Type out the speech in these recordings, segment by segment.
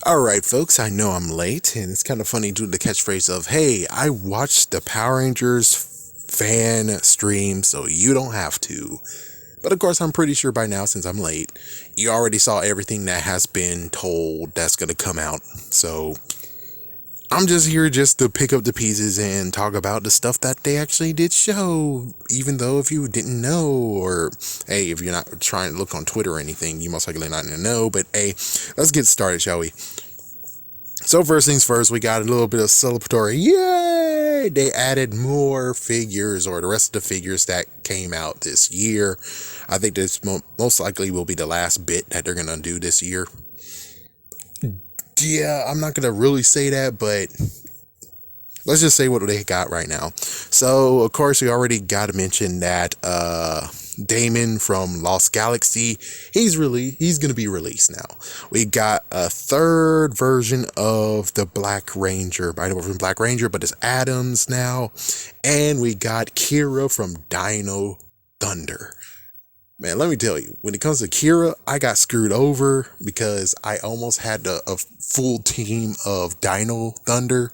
Alright, folks, I know I'm late, and it's kind of funny doing the catchphrase of, hey, I watched the Power Rangers fan stream, so you don't have to. But of course, I'm pretty sure by now, since I'm late, you already saw everything that has been told that's going to come out. So I'm just here just to pick up the pieces and talk about the stuff that they actually did show. Even though if you didn't know, or hey, if you're not trying to look on Twitter or anything, you most likely not gonna know. But hey, let's get started, shall we? So first things first, we got a little bit of celebratory. Yay! They added more figures, or the rest of the figures that came out this year. I think this most likely will be the last bit that they're gonna do this year. Yeah, I'm not gonna really say that, but let's just say what they got right now. So of course we already got to mention that Damon from Lost Galaxy, he's gonna be released now. We got a third version of the Black Ranger, by the way, from Black Ranger, but it's Adams now. And we got Kira from Dino Thunder. Man, let me tell you, when it comes to Kira, I got screwed over because I almost had a full team of Dino Thunder,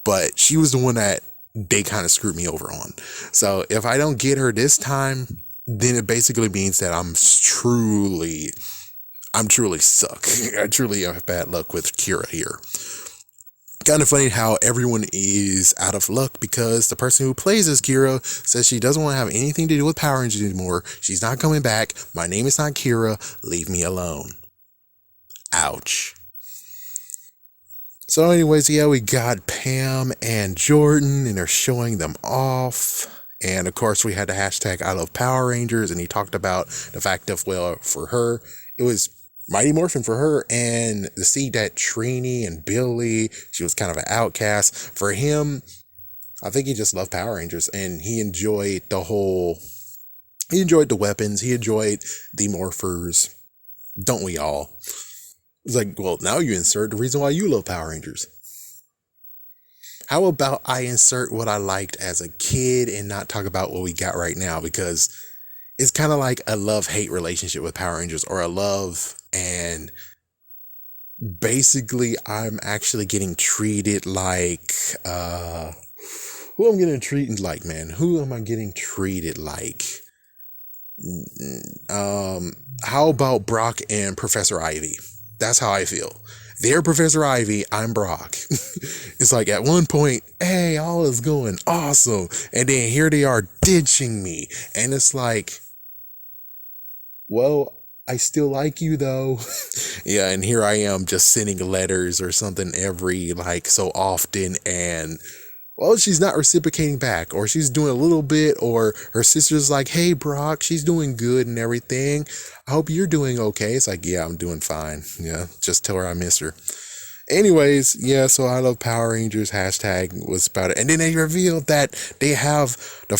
but she was the one that they kind of screwed me over on. So if I don't get her this time, then it basically means that I'm truly suck. I truly have bad luck with Kira here. Kind of funny how everyone is out of luck because the person who plays as Kira says she doesn't want to have anything to do with Power Rangers anymore. She's not coming back. My name is not Kira. Leave me alone. Ouch. So anyways, yeah, we got Pam and Jordan and they're showing them off. And of course we had the hashtag I love Power Rangers, and he talked about the fact of, well, for her, it was Mighty Morphin for her, and to see that Trini and Billy, she was kind of an outcast. For him, I think he just loved Power Rangers, and he enjoyed the weapons, he enjoyed the morphers. Don't we all? It's like, well, now you insert the reason why you love Power Rangers. How about I insert what I liked as a kid and not talk about what we got right now? Because it's kind of like a love-hate relationship with Power Rangers, or a love and basically I'm actually getting treated like who am I getting treated like, man? Who am I getting treated like? How about Brock and Professor Ivy? That's how I feel. They're Professor Ivy, I'm Brock. It's like at one point, hey, all is going awesome, and then here they are ditching me, and it's like, well, I still like you though. Yeah, and here I am just sending letters or something every like so often, and well, she's not reciprocating back, or she's doing a little bit, or her sister's like, hey Brock, she's doing good and everything. I hope you're doing okay. It's like, yeah, I'm doing fine. Yeah, just tell her I miss her. Anyways, yeah, so I love Power Rangers hashtag was about it. And then they revealed that they have the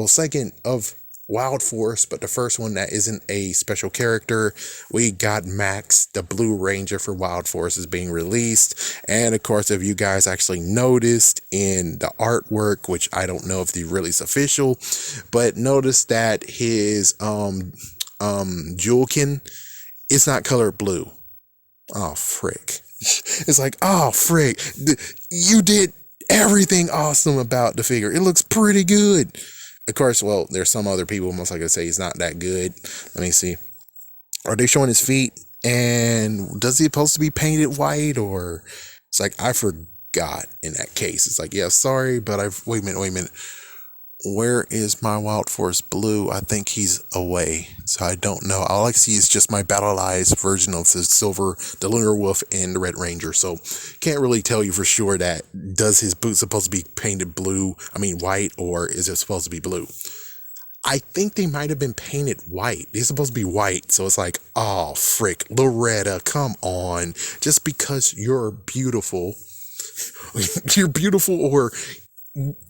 second of Wild Force, but the first one that isn't a special character. We got Max, the Blue Ranger for Wild Force, is being released. And of course, if you guys actually noticed in the artwork, which I don't know if the release official, but notice that his Julkin is not colored blue. Oh frick. It's like, oh frick, you did everything awesome about the figure. It looks pretty good. Of course, well, there's some other people most likely say he's not that good. Let me see. Are they showing his feet? And does he supposed to be painted white? Or it's like, I forgot in that case. It's like, yeah, sorry, but wait a minute. Where is my Wild Force Blue? I think he's away, so I don't know. All I see is just my Battle-Eyes version of the Silver, the Lunar Wolf, and the Red Ranger, so can't really tell you for sure that does his boot supposed to be painted white, or is it supposed to be blue? I think they might have been painted white. They're supposed to be white, so it's like, oh frick, Loretta, come on. Just because you're beautiful, or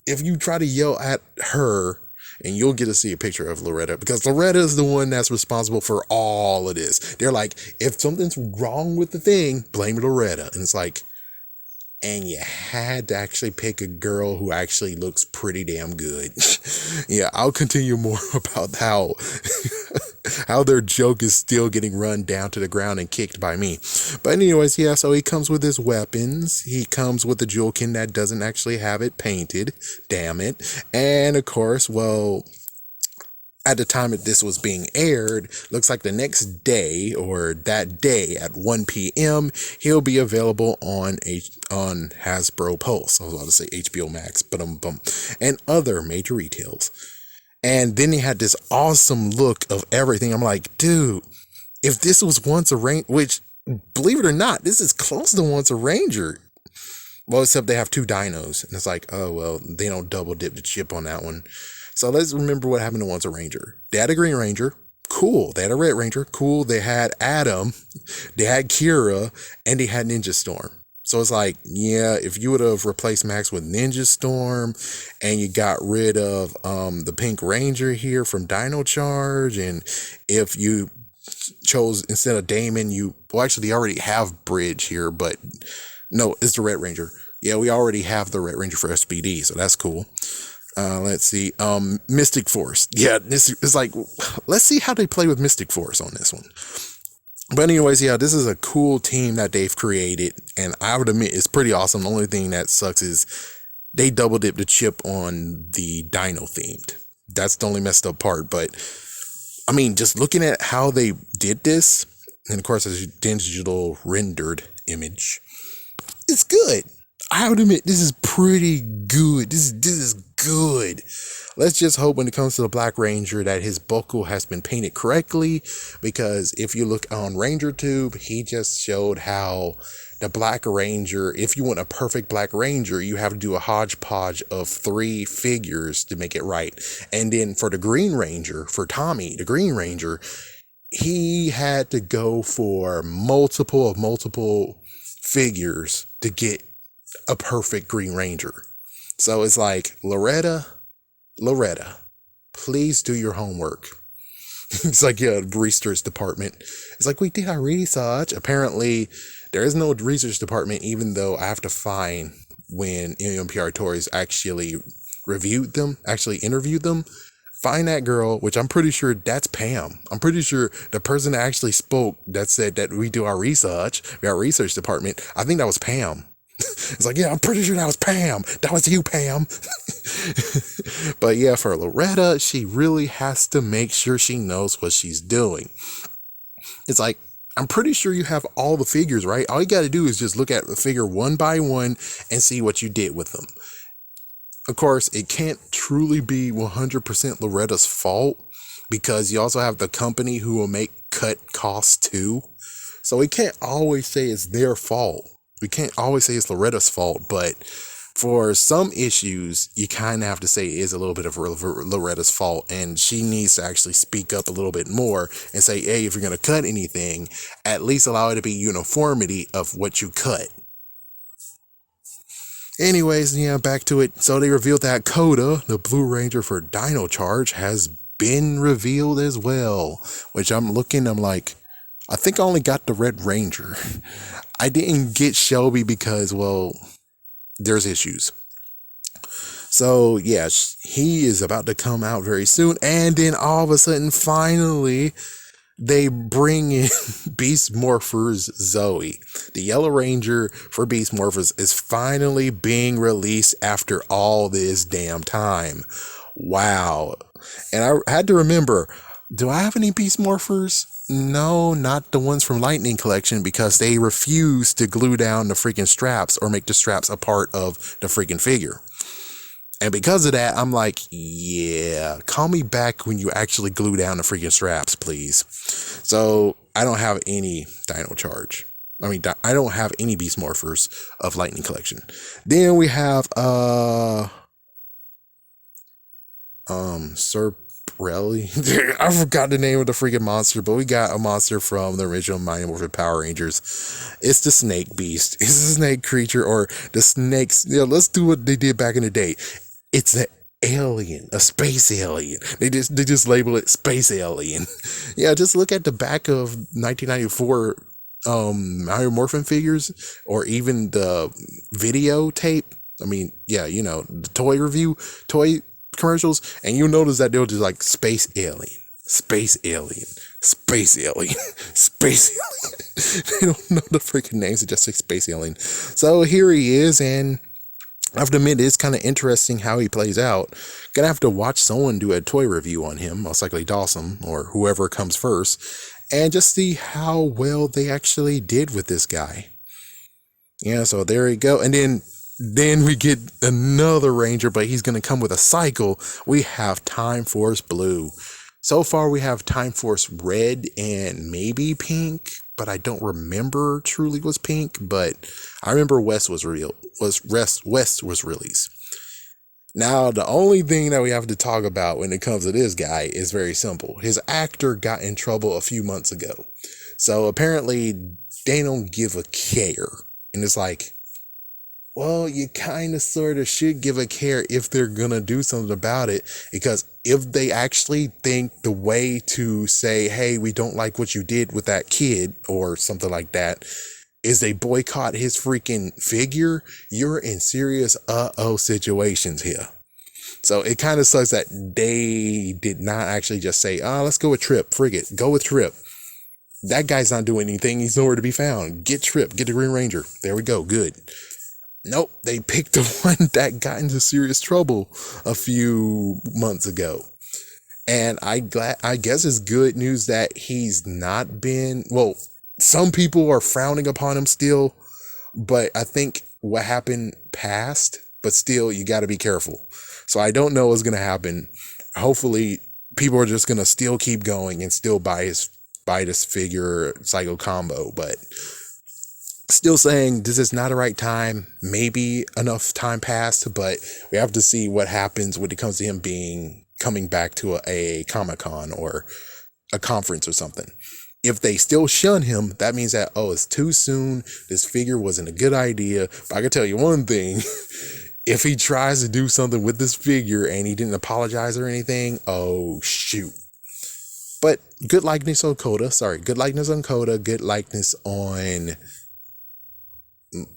if you try to yell at her, and you'll get to see a picture of Loretta, because Loretta is the one that's responsible for all of this. They're like, if something's wrong with the thing, blame Loretta. And it's like, and you had to actually pick a girl who actually looks pretty damn good. Yeah, I'll continue more about how how their joke is still getting run down to the ground and kicked by me. But anyways, yeah, so he comes with his weapons. He comes with a Jewelkin that doesn't actually have it painted. Damn it. And of course, well, at the time that this was being aired, looks like the next day or that day at 1 p.m. he'll be available on Hasbro Pulse. I was about to say HBO Max, but and other major retails. And then he had this awesome look of everything. I'm like, dude, if this was Once a Ranger, which, believe it or not, this is close to Once a Ranger. Well, except they have two dinos. And it's like, oh, well, they don't double dip the chip on that one. So let's remember what happened to Once a Ranger. They had a Green Ranger. Cool. They had a Red Ranger. Cool. They had Adam. They had Kira. And they had Ninja Storm. So it's like, yeah, if you would have replaced Max with Ninja Storm and you got rid of the Pink Ranger here from Dino Charge, and if you chose instead of Damon, well, actually, they already have Bridge here, but no, it's the Red Ranger. Yeah, we already have the Red Ranger for SPD, so that's cool. Let's see. Mystic Force. Yeah, this is like, let's see how they play with Mystic Force on this one. But anyways, yeah, this is a cool team that they've created, and I would admit it's pretty awesome. The only thing that sucks is they double dipped the chip on the Dino themed. That's the only messed up part. But I mean, just looking at how they did this, and of course, it's a digital rendered image, it's good. I would admit this is pretty good. This is good. Let's just hope when it comes to the Black Ranger that his buckle has been painted correctly, because if you look on RangerTube, he just showed how the Black Ranger, if you want a perfect Black Ranger, you have to do a hodgepodge of 3 figures to make it right. And then for the Green Ranger, for Tommy, the Green Ranger, he had to go for multiple figures to get a perfect Green Ranger. So it's like, Loretta, please do your homework. It's like, yeah, research department. It's like, we did our research. Apparently, there is no research department, even though I have to find when MPR Toys actually interviewed them. Find that girl, which I'm pretty sure that's Pam. I'm pretty sure the person that actually spoke that said that we do our research, our research department, I think that was Pam. It's like, yeah, I'm pretty sure that was Pam. That was you, Pam. But yeah, for Loretta, she really has to make sure she knows what she's doing. It's like, I'm pretty sure you have all the figures, right? All you got to do is just look at the figure one by one and see what you did with them. Of course, it can't truly be 100% Loretta's fault, because you also have the company who will make cut costs too. So we can't always say it's their fault. We can't always say it's Loretta's fault, but for some issues, you kind of have to say it is a little bit of Loretta's fault, and she needs to actually speak up a little bit more and say, hey, if you're going to cut anything, at least allow it to be uniformity of what you cut. Anyways, yeah, back to it. So they revealed that Coda, the Blue Ranger for Dino Charge, has been revealed as well, which I'm like, I think I only got the Red Ranger. I didn't get Shelby because, well, there's issues. So, yeah, he is about to come out very soon. And then all of a sudden, finally, they bring in Beast Morphers Zoe. The Yellow Ranger for Beast Morphers is finally being released after all this damn time. Wow. And I had to remember, do I have any Beast Morphers? No, not the ones from Lightning Collection, because they refuse to glue down the freaking straps or make the straps a part of the freaking figure. And because of that, I'm like, yeah, call me back when you actually glue down the freaking straps, please. So I don't have any Dino Charge. I mean, I don't have any Beast Morphers of Lightning Collection. Then we have Serprelli. I forgot the name of the freaking monster, but we got a monster from the original Mighty Morphin Power Rangers. It's the Snake Beast. It's a snake creature, or the snakes. You know, let's do what they did back in the day. It's an alien, a space alien. They just label it space alien. Yeah, just look at the back of 1994 Mighty Morphin figures, or even the videotape. I mean, yeah, you know, the toy commercials, and you'll notice that they'll just like space alien. Space Alien. Space Alien. They don't know the freaking names, they just say Space Alien. So here he is, and I have to admit, it's kind of interesting how he plays out. Gonna have to watch someone do a toy review on him, most likely Dawson or whoever comes first, and just see how well they actually did with this guy. Yeah, so there you go. And then we get another Ranger, but he's gonna come with a cycle. We have Time Force Blue. So far, we have Time Force Red and maybe Pink, but I don't remember truly was Pink. But I remember West was released. Now, the only thing that we have to talk about when it comes to this guy is very simple. His actor got in trouble a few months ago, so apparently they don't give a care, and it's like, well, you kind of sort of should give a care if they're going to do something about it, because if they actually think the way to say, hey, we don't like what you did with that kid or something like that, is they boycott his freaking figure, you're in serious situations here. So it kind of sucks that they did not actually just say, let's go with Trip, frigate, go with Trip. That guy's not doing anything. He's nowhere to be found. Get Trip, get the Green Ranger. There we go. Good. Nope, they picked the one that got into serious trouble a few months ago. And I guess it's good news that he's not been, well, some people are frowning upon him still, but I think what happened passed, but still you got to be careful. So I don't know what's going to happen. Hopefully people are just going to still keep going and still buy this figure Psycho combo, but still saying this is not the right time. Maybe enough time passed, but we have to see what happens when it comes to him coming back to a Comic-Con or a conference or something. If they still shun him, that means that, it's too soon. This figure wasn't a good idea. But I can tell you one thing. If he tries to do something with this figure and he didn't apologize or anything, oh, shoot. But good likeness on Coda. Good likeness on Coda. Good likeness on...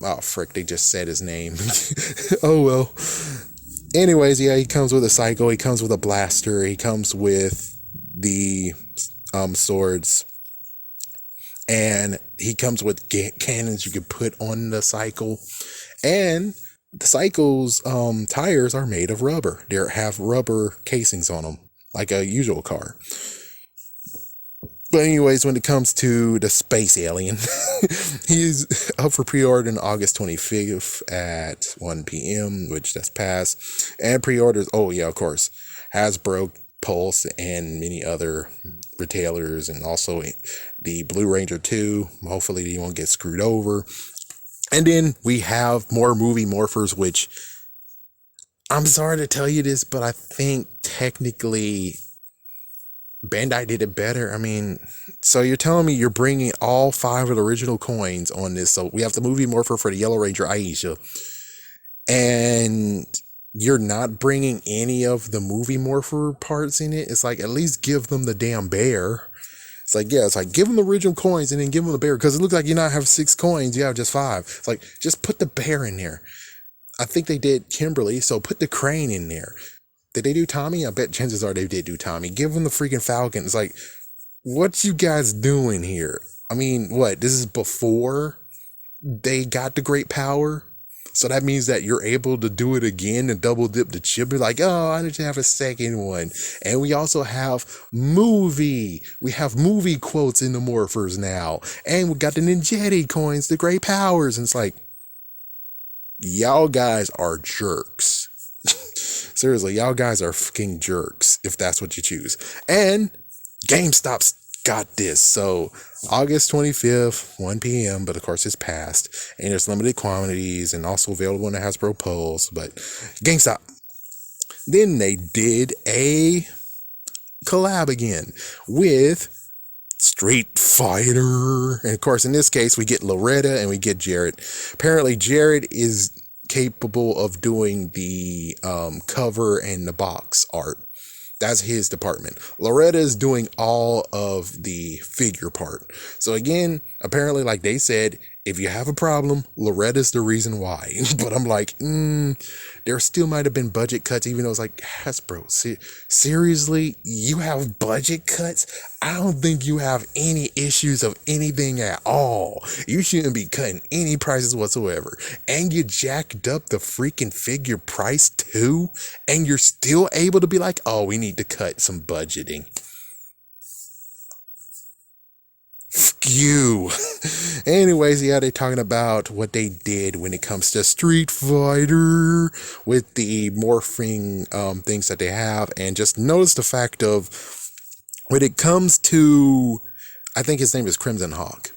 Oh, frick, they just said his name. Oh, well. Anyways, yeah, he comes with a cycle. He comes with a blaster. He comes with the swords. And he comes with cannons you can put on the cycle. And the cycle's tires are made of rubber. They have rubber casings on them, like a usual car. But anyways, when it comes to the Space Alien, he's up for pre-order on August 25th at 1 p.m., which that's passed. And pre-orders, of course, Hasbro, Pulse, and many other retailers, and also the Blue Ranger 2. Hopefully he won't get screwed over. And then we have more movie morphers, which I'm sorry to tell you this, but I think technically Bandai did it better. I mean, so you're telling me you're bringing all 5 of the original coins on this. So we have the movie morpher for the Yellow Ranger Aisha, and you're not bringing any of the movie morpher parts in it. It's like, at least give them the damn bear. It's like, give them the original coins and then give them the bear, because it looks like you not have 6 coins, you have just 5. It's like, just put the bear in there. I think they did Kimberly, so put the crane in there. Did they do Tommy? I bet chances are they did do Tommy. Give them the freaking Falcon. It's like, what you guys doing here? I mean, what? This is before they got the great power? So that means that you're able to do it again and double dip the chip. Be like, I need to have a second one. And we also have movie. We have movie quotes in the morphers now. And we got the Ninjetti coins, the great powers. And it's like, y'all guys are jerks. Seriously, y'all guys are fucking jerks if that's what you choose. And GameStop's got this. So August 25th, 1 p.m., but of course it's passed. And there's limited quantities and also available in the Hasbro Pulse. But GameStop. Then they did a collab again with Street Fighter. And of course, in this case, we get Loretta and we get Jared. Apparently, Jared is capable of doing the cover and the box art. That's his department. Loretta is doing all of the figure part. So again, apparently, like they said, If you have a problem, Loretta's the reason why. But I'm like, there still might have been budget cuts, even though it's like, Hasbro, seriously, you have budget cuts? I don't think you have any issues of anything at all. You shouldn't be cutting any prices whatsoever. And you jacked up the freaking figure price too, and you're still able to be like, oh, we need to cut some budgeting. You. Anyways, yeah, they're talking about what they did when it comes to Street Fighter with the morphing things that they have, and just notice the fact of when it comes to, I think his name is Crimson Hawk.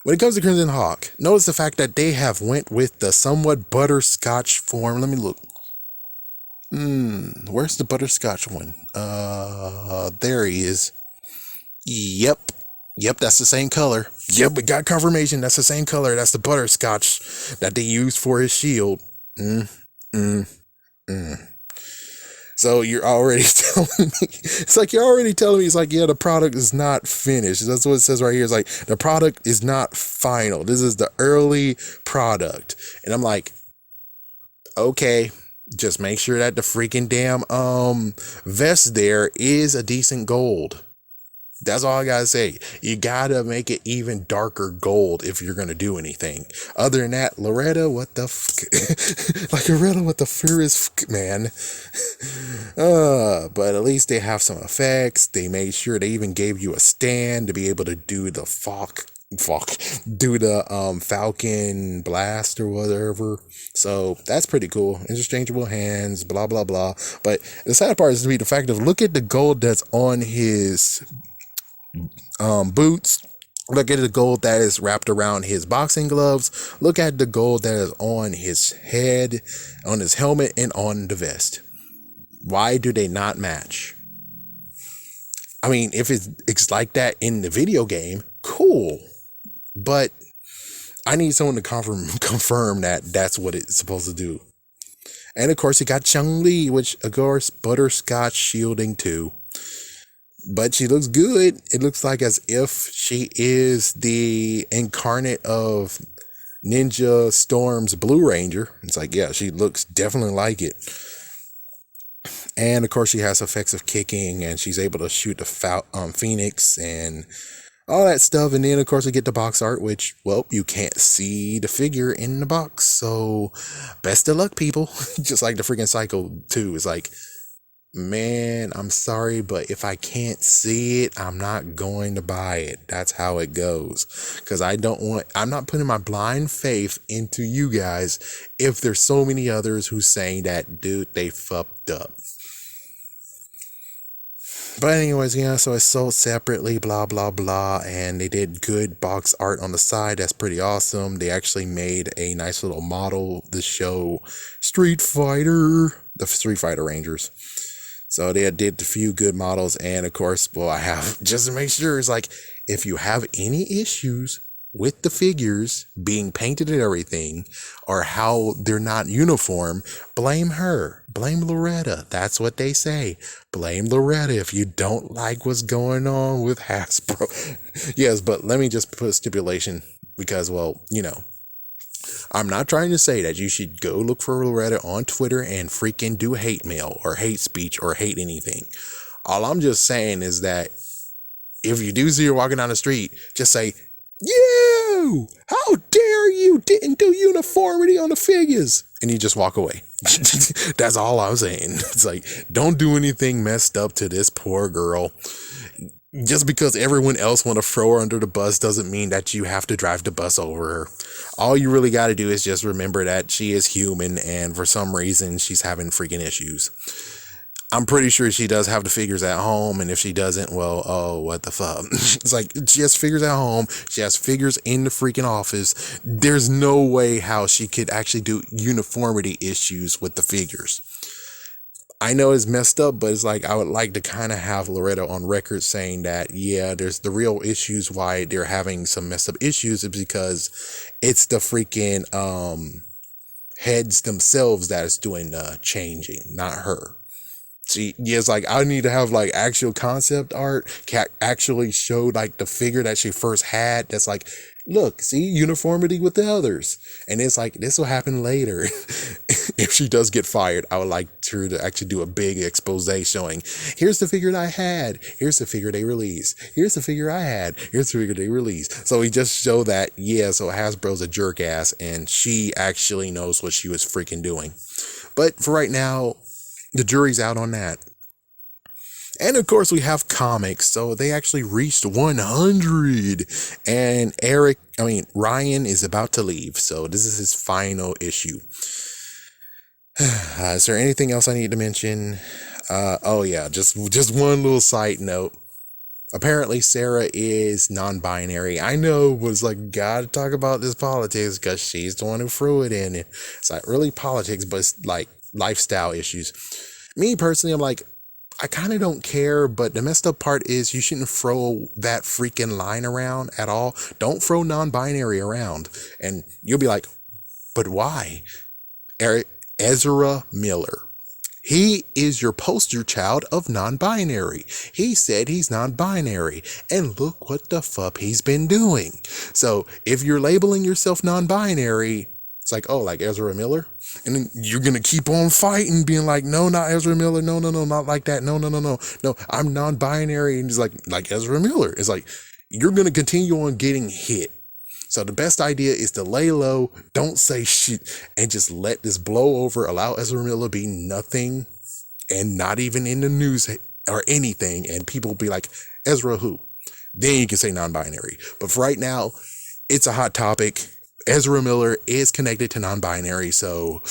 When it comes to Crimson Hawk, notice the fact that they have went with the somewhat butterscotch form. Let me look. Where's the butterscotch one? There he is. Yep, that's the same color. Yep, we got confirmation. That's the same color. That's the butterscotch that they used for his shield. So you're already telling me, it's like you're already telling me, it's like, yeah, the product is not finished. That's what it says right here. It's like, the product is not final. This is the early product. And I'm like, okay, just make sure that the freaking damn vest there is a decent gold. That's all I gotta say. You gotta make it even darker gold if you're gonna do anything. Other than that, Loretta, what the like, Loretta, what the furious man. But at least they have some effects. They made sure they even gave you a stand to be able to do the do the Falcon blast or whatever. So that's pretty cool. Interchangeable hands, blah blah blah. But the sad part is to be the fact of, look at the gold that's on his boots. Look at the gold that is wrapped around his boxing gloves. Look at the gold that is on his head, on his helmet, and on the vest. Why do they not match? I mean, if it's like that in the video game, cool. But I need someone to confirm that that's what it's supposed to do. And of course, you got Chun-Li, which of course butterscotch shielding too. But she looks good. It looks like as if she is the incarnate of Ninja Storm's Blue Ranger. It's like, yeah, she looks definitely like it. And of course, she has effects of kicking, and she's able to shoot the Phoenix and all that stuff. And then, of course, we get the box art, which, well, you can't see the figure in the box. So best of luck, people. Just like the freaking Psycho 2. It's like, man, I'm sorry, but if I can't see it, I'm not going to buy it. That's how it goes. Because I'm not putting my blind faith into you guys if there's so many others who's saying that, dude, they fucked up. But anyways, yeah, so it's sold separately, blah, blah, blah. And they did good box art on the side. That's pretty awesome. They actually made a nice little model to show the Street Fighter Rangers. So they did a few good models, and of course, well, I have, just to make sure, it's like, if you have any issues with the figures being painted and everything, or how they're not uniform, blame her. Blame Loretta. That's what they say. Blame Loretta if you don't like what's going on with Hasbro. Yes, but let me just put a stipulation, because, well, you know, I'm not trying to say that you should go look for Loretta on Twitter and freaking do hate mail or hate speech or hate anything. All I'm just saying is that if you do see her walking down the street, just say, "You! How dare you didn't do uniformity on the figures?" And you just walk away. That's all I'm saying. It's like, don't do anything messed up to this poor girl. Just because everyone else want to throw her under the bus doesn't mean that you have to drive the bus over her. All you really got to do is just remember that she is human, and for some reason she's having freaking issues. I'm pretty sure she does have the figures at home, and if she doesn't, well, oh, what the fuck. It's like, she has figures at home, she has figures in the freaking office. There's no way how she could actually do uniformity issues with the figures. I know it's messed up, but it's like, I would like to kind of have Loretta on record saying that, yeah, there's the real issues why they're having some messed up issues is because it's the freaking heads themselves that is doing changing, not her. See, yeah, it's like, I need to have like actual concept art, actually show like the figure that she first had, that's like Look, see, uniformity with the others. And it's like, this will happen later. If she does get fired, I would like her to actually do a big expose showing, here's the figure that I had, here's the figure they released, here's the figure I had, here's the figure they released. So we just show that, yeah, so Hasbro's a jerk ass, and she actually knows what she was freaking doing. But for right now, the jury's out on that. And of course, we have comics. So they actually reached 100. And Ryan is about to leave. So this is his final issue. Is there anything else I need to mention? Oh yeah, just one little side note. Apparently Sarah is non-binary. I know, but it's like, gotta talk about this politics because she's the one who threw it in. It's like really politics, but it's like lifestyle issues. Me personally, I'm like, I kind of don't care, but the messed up part is you shouldn't throw that freaking line around at all. Don't throw non-binary around. And you'll be like, but why? Ezra Miller. He is your poster child of non-binary. He said he's non-binary, and look what the fuck he's been doing. So if you're labeling yourself non-binary, it's like, oh, like Ezra Miller? And then you're going to keep on fighting, being like, no, not Ezra Miller. No, not like that. No, I'm non-binary. And he's like Ezra Miller. It's like, you're going to continue on getting hit. So the best idea is to lay low, don't say shit, and just let this blow over. Allow Ezra Miller be nothing and not even in the news or anything. And people will be like, Ezra who? Then you can say non-binary. But for right now, it's a hot topic. Ezra Miller is connected to non-binary, so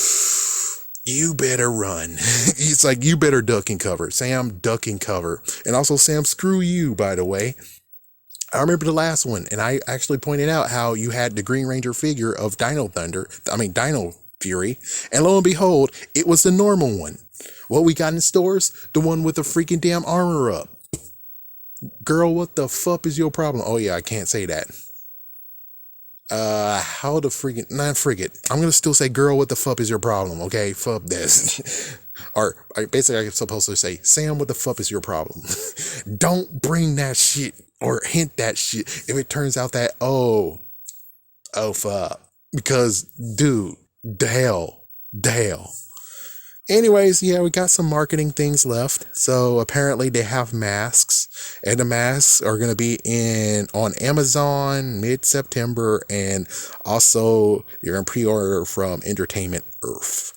you better run. It's like, you better duck and cover. Sam, duck and cover. And also, Sam, screw you, by the way. I remember the last one, and I actually pointed out how you had the Green Ranger figure of Dino Fury, and lo and behold, it was the normal one. What we got in stores? The one with the freaking damn armor up. Girl, what the fuck is your problem? Oh yeah, I can't say that. How the freaking, I'm gonna still say, girl, what the fuck is your problem? Okay, fuck this. Or basically, I'm supposed to say, Sam, what the fuck is your problem? Don't bring that shit or hint that shit if it turns out that, oh fuck, because dude, the hell. Anyways, yeah, we got some marketing things left. So apparently they have masks, and the masks are going to be on Amazon mid-September, and also you're going to pre-order from Entertainment Earth.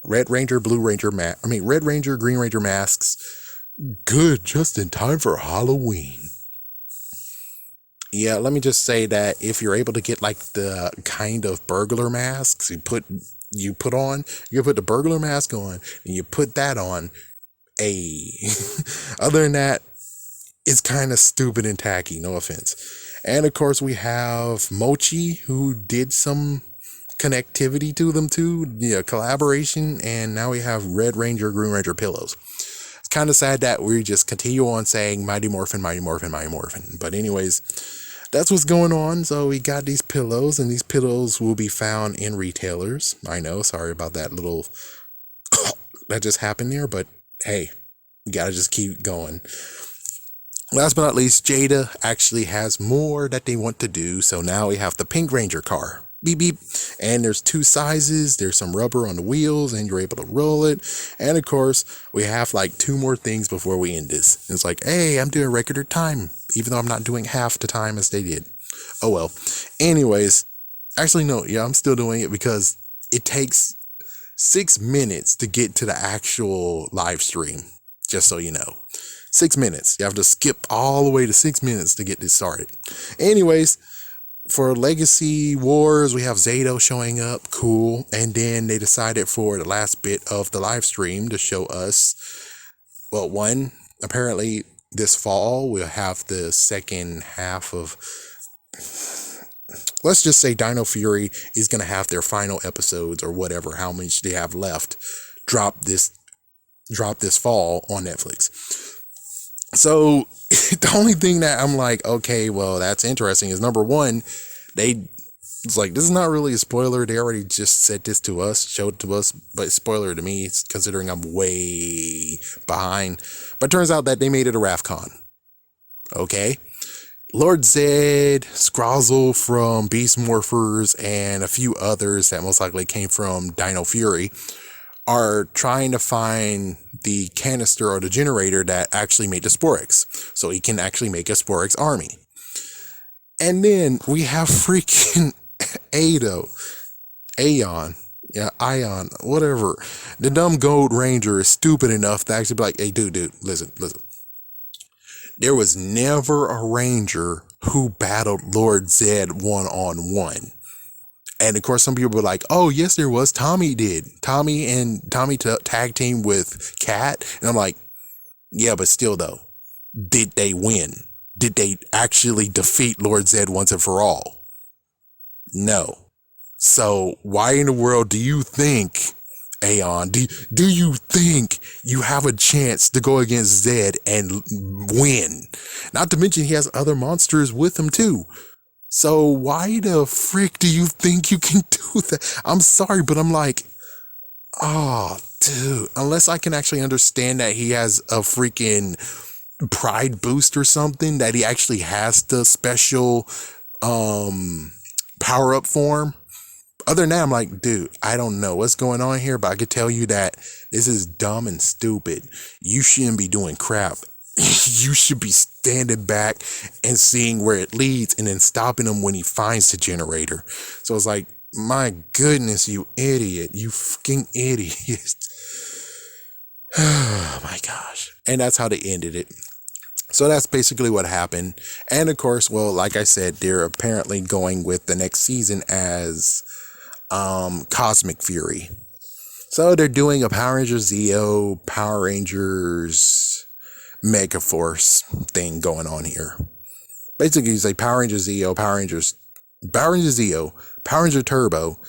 Red Ranger, Red Ranger, Green Ranger masks. Good, just in time for Halloween. Yeah, let me just say that if you're able to get like the kind of burglar masks you put on, you put the burglar mask on and you put that on. Other than that, it's kind of stupid and tacky, no offense. And of course we have Mochi, who did some connectivity to them too, collaboration, and now we have Red Ranger, Green Ranger pillows. It's kind of sad that we just continue on saying Mighty Morphin. But anyways, that's what's going on. So we got these pillows, and these pillows will be found in retailers. I know, sorry about that little that just happened there, but hey, we gotta just keep going. Last but not least, Jada actually has more that they want to do. So now we have the Pink Ranger car. Beep beep. And there's 2 sizes. There's some rubber on the wheels, and you're able to roll it. And of course, we have like 2 more things before we end this. It's like, hey, I'm doing record time, even though I'm not doing half the time as they did. Oh well. Anyways, actually no, yeah, I'm still doing it because it takes 6 minutes to get to the actual live stream. Just so you know. 6 minutes. You have to skip all the way to 6 minutes to get this started. Anyways, for Legacy Wars, we have Zato showing up. Cool. And then they decided for the last bit of the live stream to show us, well, one, apparently this fall we'll have the second half of, let's just say Dino Fury is going to have their final episodes or whatever, how much they have left, drop this fall on Netflix. So the only thing that I'm like, okay, well, that's interesting is, number one, it's like, this is not really a spoiler. They already just said this to us, showed it to us, but spoiler to me, considering I'm way behind. But it turns out that they made it a RAFCON. Okay. Lord Zed, Scrozzle from Beast Morphers, and a few others that most likely came from Dino Fury are trying to find the canister or the generator that actually made the Sporix, so he can actually make a Sporix army. And then we have freaking Ado, Aeon, yeah, Ion, whatever. The dumb Gold Ranger is stupid enough to actually be like, hey, dude, listen. There was never a Ranger who battled Lord Zed one-on-one. And of course, some people were like, oh, yes, there was. Tommy did. Tommy tag team with Cat. And I'm like, yeah, but still, though, did they win? Did they actually defeat Lord Zed once and for all? No. So why in the world do you think, Aeon, do you think you have a chance to go against Zed and win? Not to mention he has other monsters with him too. So why the frick do you think you can do that? I'm sorry, but I'm like, oh, dude, unless I can actually understand that he has a freaking pride boost or something, that he actually has the special power up form. Other than that, I'm like, dude, I don't know what's going on here, but I could tell you that this is dumb and stupid. You shouldn't be doing crap. You should be standing back and seeing where it leads and then stopping him when he finds the generator. So it's like, my goodness, you idiot. You fucking idiot. Oh my gosh. And that's how they ended it. So that's basically what happened. And of course, well, like I said, they're apparently going with the next season as Cosmic Fury. So they're doing a Power Rangers Zeo, Power Rangers Mega Force thing going on here. Basically, it's like Power Rangers Zeo, Power Rangers Zeo, Power Ranger Turbo,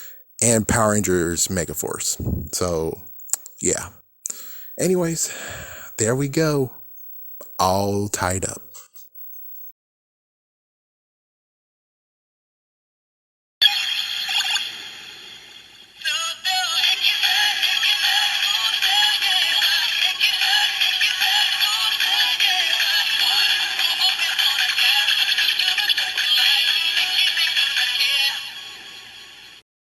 and Power Rangers Mega Force. So, yeah. Anyways, there we go. All tied up.